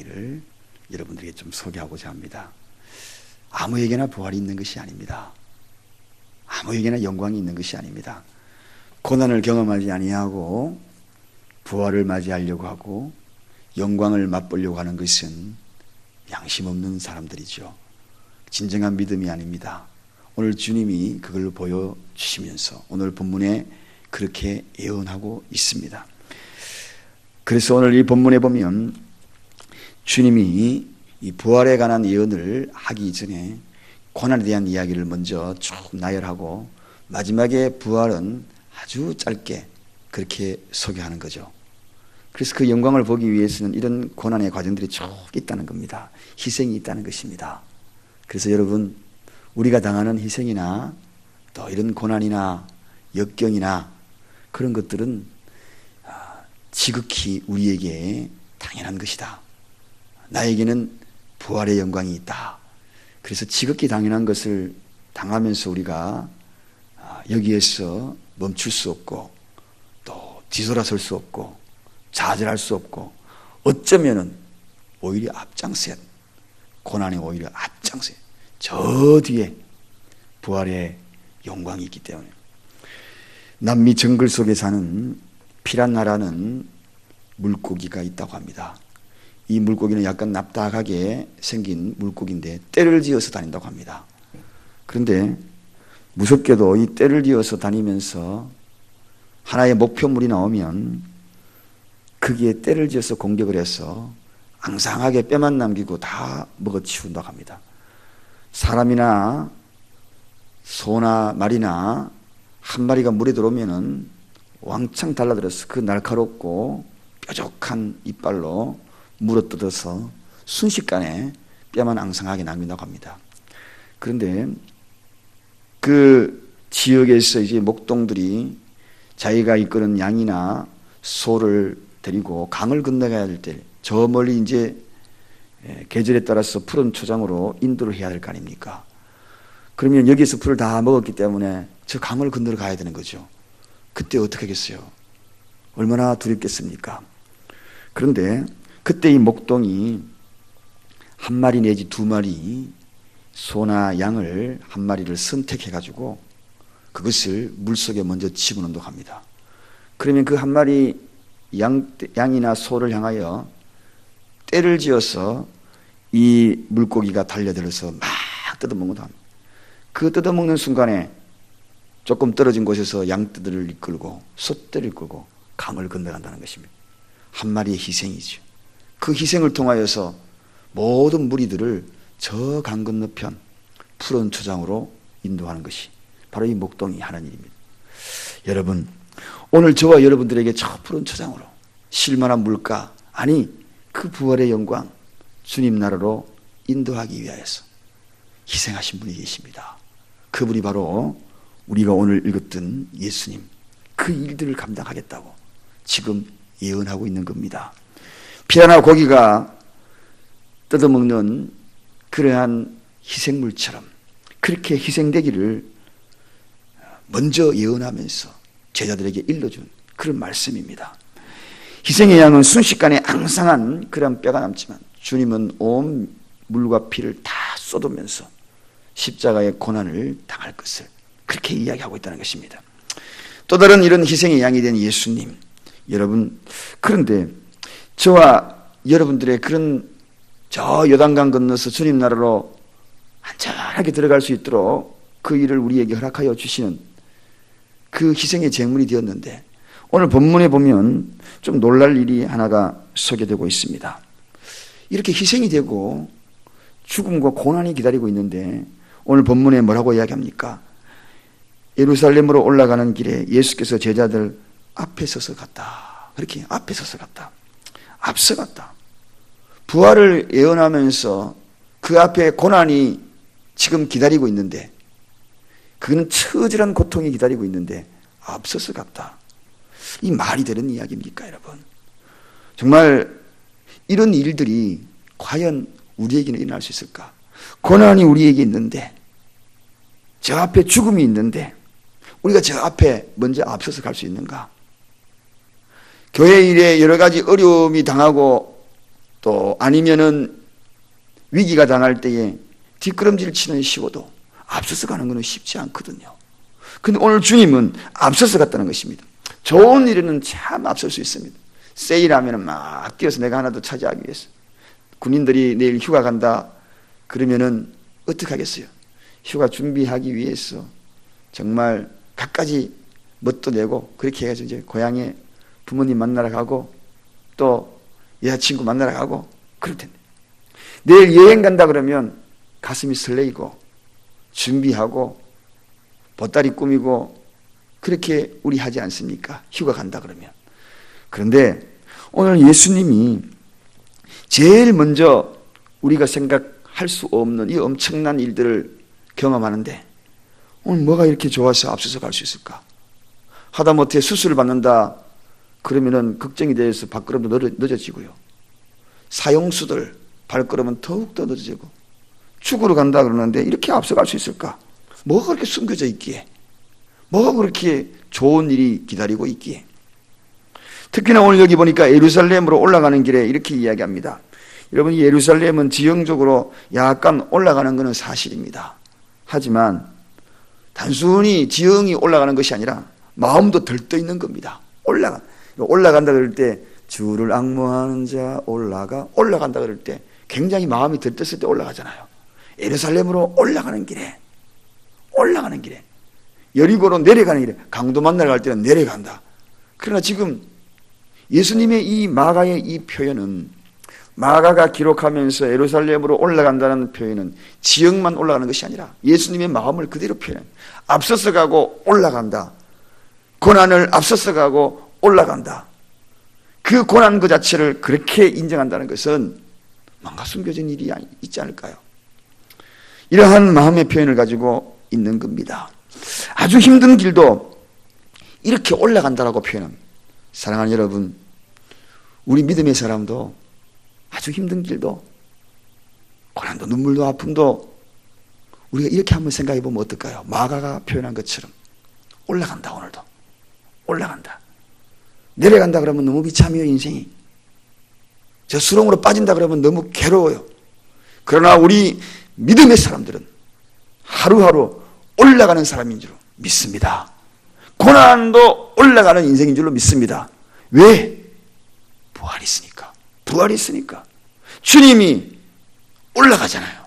를 여러분들에게 좀 소개하고자 합니다. 아무에게나 부활이 있는 것이 아닙니다. 아무에게나 영광이 있는 것이 아닙니다. 고난을 경험하지 아니하고 부활을 맞이하려고 하고 영광을 맛보려고 하는 것은 양심 없는 사람들이죠. 진정한 믿음이 아닙니다. 오늘 주님이 그걸 보여주시면서 오늘 본문에 그렇게 예언하고 있습니다. 그래서 오늘 이 본문에 보면 주님이 이 부활에 관한 예언을 하기 전에 고난에 대한 이야기를 먼저 쭉 나열하고 마지막에 부활은 아주 짧게 그렇게 소개하는 거죠. 그래서 그 영광을 보기 위해서는 이런 고난의 과정들이 쭉 있다는 겁니다. 희생이 있다는 것입니다. 그래서 여러분, 우리가 당하는 희생이나 또 이런 고난이나 역경이나 그런 것들은 지극히 우리에게 당연한 것이다. 나에게는 부활의 영광이 있다. 그래서 지극히 당연한 것을 당하면서 우리가 여기에서 멈출 수 없고 또 뒤돌아설 수 없고 좌절할 수 없고 어쩌면은 오히려 앞장서야, 고난이 오히려 앞장서야, 저 뒤에 부활의 영광이 있기 때문에. 남미 정글 속에 사는 피란나라는 물고기가 있다고 합니다. 이 물고기는 약간 납작하게 생긴 물고기인데 떼를 지어서 다닌다고 합니다. 그런데 무섭게도 이 떼를 지어서 다니면서 하나의 목표물이 나오면 거기에 떼를 지어서 공격을 해서 앙상하게 뼈만 남기고 다 먹어치운다고 합니다. 사람이나 소나 말이나 한 마리가 물에 들어오면은 왕창 달라들어서 그 날카롭고 뾰족한 이빨로 물어뜯어서 순식간에 뼈만 앙상하게 남긴다고 합니다. 그런데 그 지역에서 이제 목동들이 자기가 이끄는 양이나 소를 데리고 강을 건너가야 될 때 저 멀리 이제 계절에 따라서 푸른 초장으로 인도를 해야 될 거 아닙니까? 그러면 여기서 풀을 다 먹었기 때문에 저 강을 건너러 가야 되는 거죠. 그때 어떻게 하겠어요? 얼마나 두렵겠습니까? 그런데 그때 이 목동이 한 마리 내지 두 마리 소나 양을 한 마리를 선택해가지고 그것을 물속에 먼저 집어넣는다고 합니다. 그러면 그 한 마리 양이나 소를 향하여 떼를 지어서 이 물고기가 달려들어서 막 뜯어먹는다 합니다. 그 뜯어먹는 순간에 조금 떨어진 곳에서 양떼들을 이끌고 소떼를 이끌고 강을 건너간다는 것입니다. 한 마리의 희생이죠. 그 희생을 통하여서 모든 무리들을 저 강 건너편 푸른 초장으로 인도하는 것이 바로 이 목동이 하는 일입니다. 여러분, 오늘 저와 여러분들에게 저 푸른 초장으로 실만한 물가, 아니 그 부활의 영광, 주님 나라로 인도하기 위하여서 희생하신 분이 계십니다. 그분이 바로 우리가 오늘 읽었던 예수님, 그 일들을 감당하겠다고 지금 예언하고 있는 겁니다. 피라나 고기가 뜯어먹는 그러한 희생물처럼 그렇게 희생되기를 먼저 예언하면서 제자들에게 일러준 그런 말씀입니다. 희생의 양은 순식간에 앙상한 그런 뼈가 남지만 주님은 온 물과 피를 다 쏟으면서 십자가의 고난을 당할 것을 그렇게 이야기하고 있다는 것입니다. 또 다른 이런 희생의 양이 된 예수님, 여러분, 그런데 저와 여러분들의 그런 저 요단강 건너서 주님 나라로 안전하게 들어갈 수 있도록 그 일을 우리에게 허락하여 주시는 그 희생의 제물이 되었는데 오늘 본문에 보면 좀 놀랄 일이 하나가 소개되고 있습니다. 이렇게 희생이 되고 죽음과 고난이 기다리고 있는데 오늘 본문에 뭐라고 이야기합니까? 예루살렘으로 올라가는 길에 예수께서 제자들 앞에 서서 갔다. 그렇게 앞에 서서 갔다. 앞서갔다. 부활을 예언하면서 그 앞에 고난이 지금 기다리고 있는데 그는 처절한 고통이 기다리고 있는데 앞서서 갔다. 이 말이 되는 이야기입니까, 여러분? 정말 이런 일들이 과연 우리에게는 일어날 수 있을까? 고난이 우리에게 있는데 저 앞에 죽음이 있는데 우리가 저 앞에 먼저 앞서서 갈 수 있는가? 교회 일에 여러 가지 어려움이 당하고 또 아니면은 위기가 당할 때에 뒷걸음질 치는 쉬워도 앞서서 가는 것은 쉽지 않거든요. 근데 오늘 주님은 앞서서 갔다는 것입니다. 좋은 일에는 참 앞설 수 있습니다. 세일하면 막 뛰어서 내가 하나 더 차지하기 위해서. 군인들이 내일 휴가 간다 그러면은 어떻게 하겠어요? 휴가 준비하기 위해서 정말 갖가지 멋도 내고 그렇게 해서 이제 고향에 부모님 만나러 가고 또 여자친구 만나러 가고 그럴 텐데, 내일 여행 간다 그러면 가슴이 설레이고 준비하고 보따리 꾸미고 그렇게 우리 하지 않습니까? 휴가 간다 그러면. 그런데 오늘 예수님이 제일 먼저 우리가 생각할 수 없는 이 엄청난 일들을 경험하는데 오늘 뭐가 이렇게 좋아서 앞서서 갈 수 있을까? 하다못해 수술을 받는다 그러면은 걱정이 돼서 발걸음도 늦어지고요. 사형수들 발걸음은 더욱더 늦어지고, 죽으러 간다 그러는데 이렇게 앞서갈 수 있을까? 뭐가 그렇게 숨겨져 있기에, 뭐가 그렇게 좋은 일이 기다리고 있기에. 특히나 오늘 여기 보니까 예루살렘으로 올라가는 길에 이렇게 이야기합니다. 여러분, 예루살렘은 지형적으로 약간 올라가는 것은 사실입니다. 하지만 단순히 지형이 올라가는 것이 아니라 마음도 들떠 있는 겁니다. 올라간다 그럴 때 주를 앙모하는 자 올라간다 그럴 때 굉장히 마음이 들떴을 때 올라가잖아요. 예루살렘으로 올라가는 길에 여리고로 내려가는 길에, 강도 만나러 갈 때는 내려간다. 그러나 지금 예수님의 이 마가의 이 표현은, 마가가 기록하면서 예루살렘으로 올라간다는 표현은 지역만 올라가는 것이 아니라 예수님의 마음을 그대로 표현해요. 앞서서 가고 올라간다. 고난을 앞서서 가고 올라간다. 그 고난 그 자체를 그렇게 인정한다는 것은 뭔가 숨겨진 일이 있지 않을까요? 이러한 마음의 표현을 가지고 있는 겁니다. 아주 힘든 길도 이렇게 올라간다라고 표현합니다. 사랑하는 여러분, 우리 믿음의 사람도 아주 힘든 길도, 고난도 눈물도 아픔도 우리가 이렇게 한번 생각해 보면 어떨까요? 마가가 표현한 것처럼 올라간다. 오늘도 올라간다. 내려간다 그러면 너무 비참해요. 인생이 저 수렁으로 빠진다 그러면 너무 괴로워요. 그러나 우리 믿음의 사람들은 하루하루 올라가는 사람인 줄 믿습니다. 고난도 올라가는 인생인 줄로 믿습니다. 왜? 부활이 있으니까. 주님이 올라가잖아요.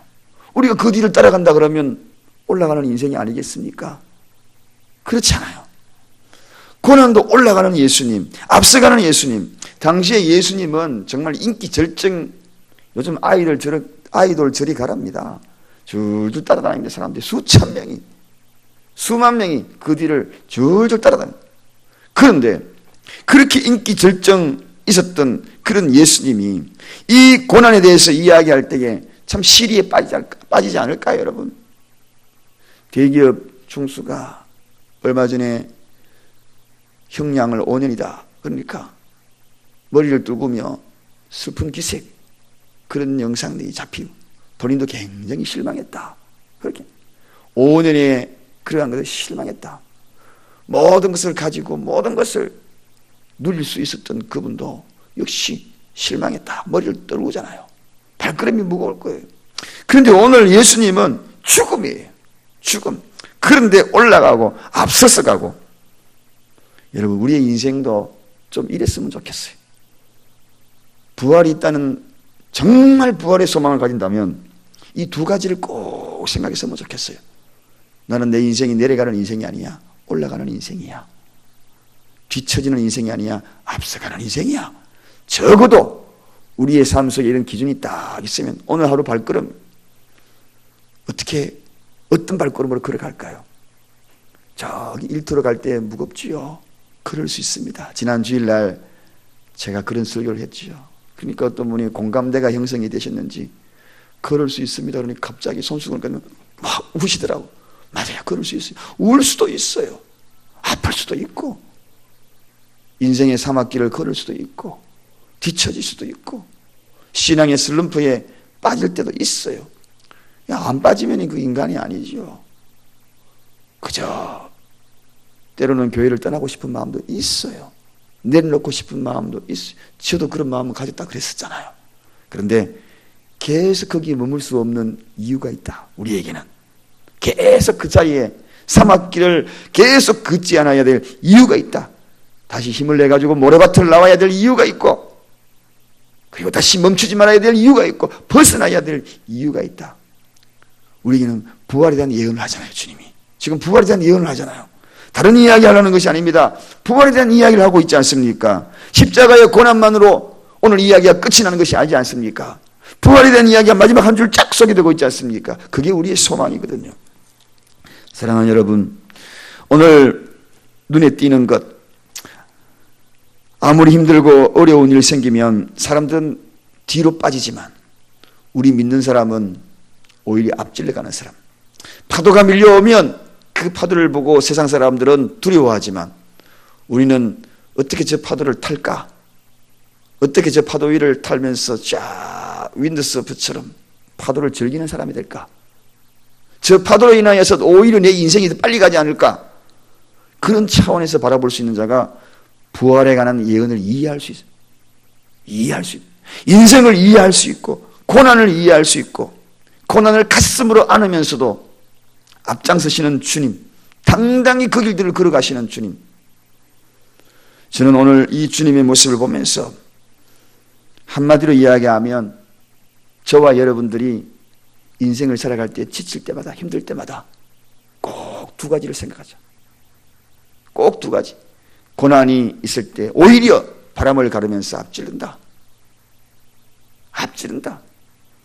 우리가 그 뒤를 따라간다 그러면 올라가는 인생이 아니겠습니까? 그렇지 않아요. 고난도 올라가는 예수님, 앞서가는 예수님. 당시에 예수님은 정말 인기 절정, 요즘 아이돌 저리 가랍니다. 줄줄 따라다니는 사람들이 수만 명이 그 뒤를 줄줄 따라다닙니다. 그런데 그렇게 인기 절정 있었던 그런 예수님이 이 고난에 대해서 이야기할 때에 참 시리에 빠지지 않을까요, 여러분? 대기업 총수가 얼마 전에 형량을 5년이다. 그러니까 머리를 뚫으며 슬픈 기색, 그런 영상들이 잡히고 본인도 굉장히 실망했다. 그렇게 5년에 그러한 것을 실망했다. 모든 것을 가지고 모든 것을 누릴 수 있었던 그분도 역시 실망했다. 머리를 떨구잖아요. 발걸음이 무거울 거예요. 그런데 오늘 예수님은 죽음이에요. 죽음. 그런데 올라가고 앞서서 가고. 여러분, 우리의 인생도 좀 이랬으면 좋겠어요. 부활이 있다는, 정말 부활의 소망을 가진다면 이 두 가지를 꼭 생각했으면 좋겠어요. 나는 내 인생이 내려가는 인생이 아니야. 올라가는 인생이야. 뒤처지는 인생이 아니야. 앞서가는 인생이야. 적어도 우리의 삶 속에 이런 기준이 딱 있으면 오늘 하루 발걸음 어떤 발걸음으로 걸어갈까요? 저기 일터로 갈 때 무겁지요. 그럴 수 있습니다. 지난 주일날 제가 그런 설교를 했지요. 그러니까 어떤 분이 공감대가 형성이 되셨는지 걸을 수 있습니다. 그러니까 갑자기 손수건을 꺼내면 막 우시더라고. 맞아요. 걸을 수 있어요. 울 수도 있어요. 아플 수도 있고, 인생의 사막길을 걸을 수도 있고, 뒤처질 수도 있고, 신앙의 슬럼프에 빠질 때도 있어요. 안 빠지면 그 인간이 아니죠. 그저 때로는 교회를 떠나고 싶은 마음도 있어요. 내려놓고 싶은 마음도 있어요. 저도 그런 마음을 가졌다 그랬었잖아요. 그런데 계속 거기에 머물 수 없는 이유가 있다. 우리에게는 계속 그 자리에 사막길을 계속 걷지 않아야 될 이유가 있다. 다시 힘을 내가지고 모래밭을 나와야 될 이유가 있고, 그리고 다시 멈추지 말아야 될 이유가 있고, 벗어나야 될 이유가 있다. 우리에게는 부활에 대한 예언을 하잖아요. 주님이 지금 부활에 대한 예언을 하잖아요. 다른 이야기 하려는 것이 아닙니다. 부활에 대한 이야기를 하고 있지 않습니까? 십자가의 고난만으로 오늘 이야기가 끝이 나는 것이 아니지 않습니까? 부활에 대한 이야기가 마지막 한 줄 쫙 쏘게 되고 있지 않습니까? 그게 우리의 소망이거든요. 사랑하는 여러분, 오늘 눈에 띄는 것, 아무리 힘들고 어려운 일 생기면 사람들은 뒤로 빠지지만 우리 믿는 사람은 오히려 앞질러가는 사람. 파도가 밀려오면 그 파도를 보고 세상 사람들은 두려워하지만 우리는 어떻게 저 파도를 탈까? 어떻게 저 파도 위를 탈면서 쫙 윈드서프처럼 파도를 즐기는 사람이 될까? 저 파도로 인하여서 오히려 내 인생이 더 빨리 가지 않을까? 그런 차원에서 바라볼 수 있는 자가 부활에 관한 예언을 이해할 수 있어요. 이해할 수 있고, 인생을 이해할 수 있고, 고난을 이해할 수 있고, 고난을 가슴으로 안으면서도 앞장서시는 주님, 당당히 그 길들을 걸어가시는 주님. 저는 오늘 이 주님의 모습을 보면서 한마디로 이야기하면 저와 여러분들이 인생을 살아갈 때 지칠 때마다, 힘들 때마다 꼭 두 가지를 생각하자. 꼭 두 가지. 고난이 있을 때 오히려 바람을 가르면서 앞지른다. 앞지른다.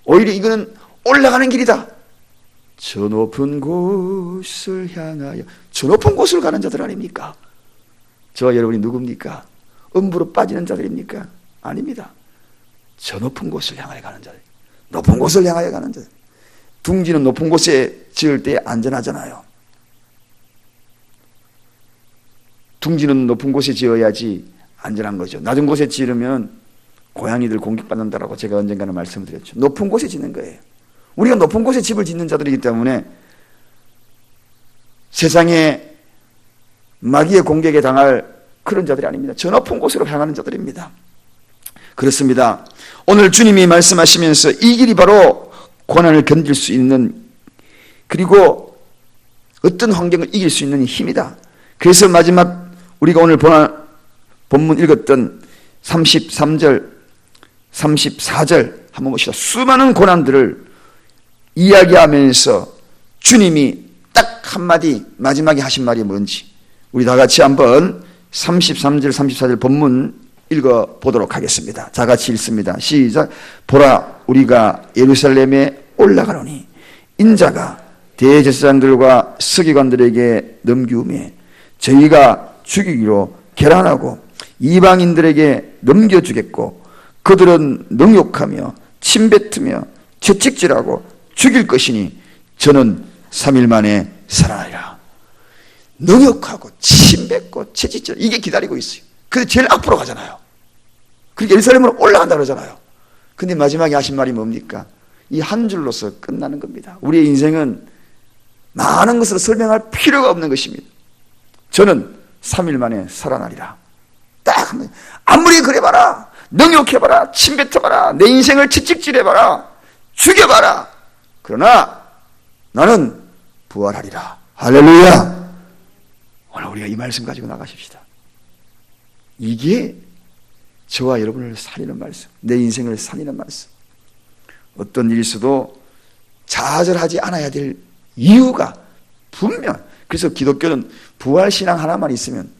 오히려 이거는 올라가는 길이다. 저 높은 곳을 향하여. 저 높은 곳을 가는 자들 아닙니까? 저와 여러분이 누굽니까? 음부로 빠지는 자들입니까? 아닙니다. 저 높은 곳을 향하여 가는 자들. 높은 곳을 향하여 가는 자들. 둥지는 높은 곳에 지을 때 안전하잖아요. 둥지는 높은 곳에 지어야지 안전한 거죠. 낮은 곳에 지으면 고양이들 공격받는다라고 제가 언젠가는 말씀을 드렸죠. 높은 곳에 짓는 거예요. 우리가 높은 곳에 집을 짓는 자들이기 때문에 세상에 마귀의 공격에 당할 그런 자들이 아닙니다. 저 높은 곳으로 향하는 자들입니다. 그렇습니다. 오늘 주님이 말씀하시면서 이 길이 바로 고난을 견딜 수 있는, 그리고 어떤 환경을 이길 수 있는 힘이다. 그래서 마지막 우리가 오늘 본문 읽었던 33절, 34절 한번 봅시다. 수많은 고난들을 이야기하면서 주님이 딱 한마디 마지막에 하신 말이 뭔지 우리 다 같이 한번 33절, 34절 본문 읽어보도록 하겠습니다. 다 같이 읽습니다. 시작. 보라, 우리가 예루살렘에 올라가노니 인자가 대제사장들과 서기관들에게 넘기우매 저희가 죽이기로 결단하고 이방인들에게 넘겨주겠고 그들은 능욕하며 침뱉으며 채찍질하고 죽일 것이니 저는 3일 만에 살아나리라. 능욕하고 침뱉고 채찍질, 이게 기다리고 있어요. 그래서 제일 앞으로 가잖아요. 그리고 예루살렘으로 올라간다 그러잖아요. 근데 마지막에 하신 말이 뭡니까? 이 한 줄로서 끝나는 겁니다. 우리의 인생은 많은 것으로 설명할 필요가 없는 것입니다. 저는 3일 만에 살아나리라. 딱 한번, 아무리 그래봐라, 능욕해봐라, 침뱉어봐라, 내 인생을 채찍질해봐라, 죽여봐라. 그러나 나는 부활하리라. 할렐루야. 오늘 우리가 이 말씀 가지고 나가십시다. 이게 저와 여러분을 살리는 말씀, 내 인생을 살리는 말씀. 어떤 일이 있어도 좌절하지 않아야 될 이유가 분명. 그래서 기독교는 부활신앙 하나만 있으면,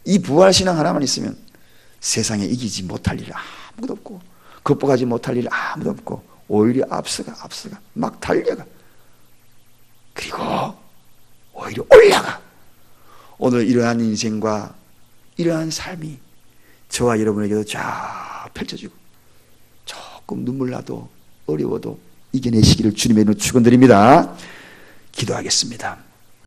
이 부활신앙 하나만 있으면 세상에 이기지 못할 일 아무도 없고 극복하지 못할 일 아무도 없고 오히려 앞서가 막 달려가. 그리고 오히려 올라가. 오늘 이러한 인생과 이러한 삶이 저와 여러분에게도 쫙 펼쳐지고 조금 눈물 나도 어려워도 이겨내시기를 주님의 이름으로 축원드립니다. 기도하겠습니다.